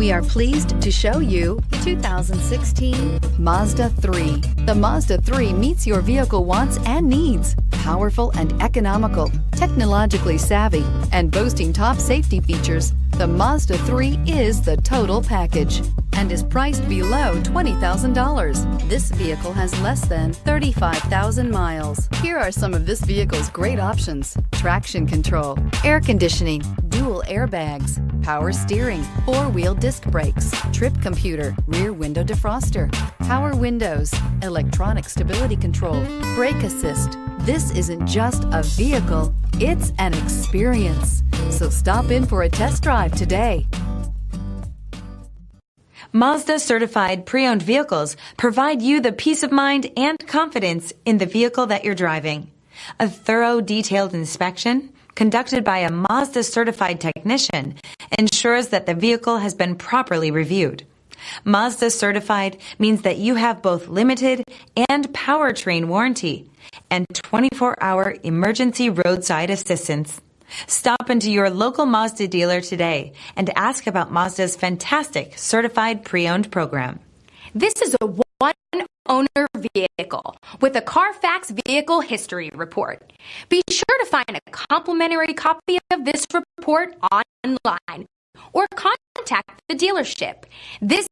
We are pleased to show you 2016 Mazda 3. The Mazda 3 meets your vehicle wants and needs. Powerful and economical, technologically savvy, and boasting top safety features, the Mazda 3 is the total package and is priced below $20,000. This vehicle has less than 35,000 miles. Here are some of this vehicle's great options: traction control, air conditioning, dual airbags, power steering, four-wheel disc brakes, trip computer, rear window defroster, power windows, electronic stability control, brake assist. This isn't just a vehicle, it's an experience. So stop in for a test drive today. Mazda certified pre-owned vehicles provide you the peace of mind and confidence in the vehicle that you're driving. A thorough, detailed inspection conducted by a Mazda certified technician ensures that the vehicle has been properly reviewed. Mazda certified means that you have both limited and powertrain warranty and 24-hour emergency roadside assistance. Stop into your local Mazda dealer today and ask about Mazda's fantastic certified pre-owned program. This is a one-owner vehicle with a CARFAX vehicle history report. Be sure to find a complimentary copy of this report online or contact the dealership. This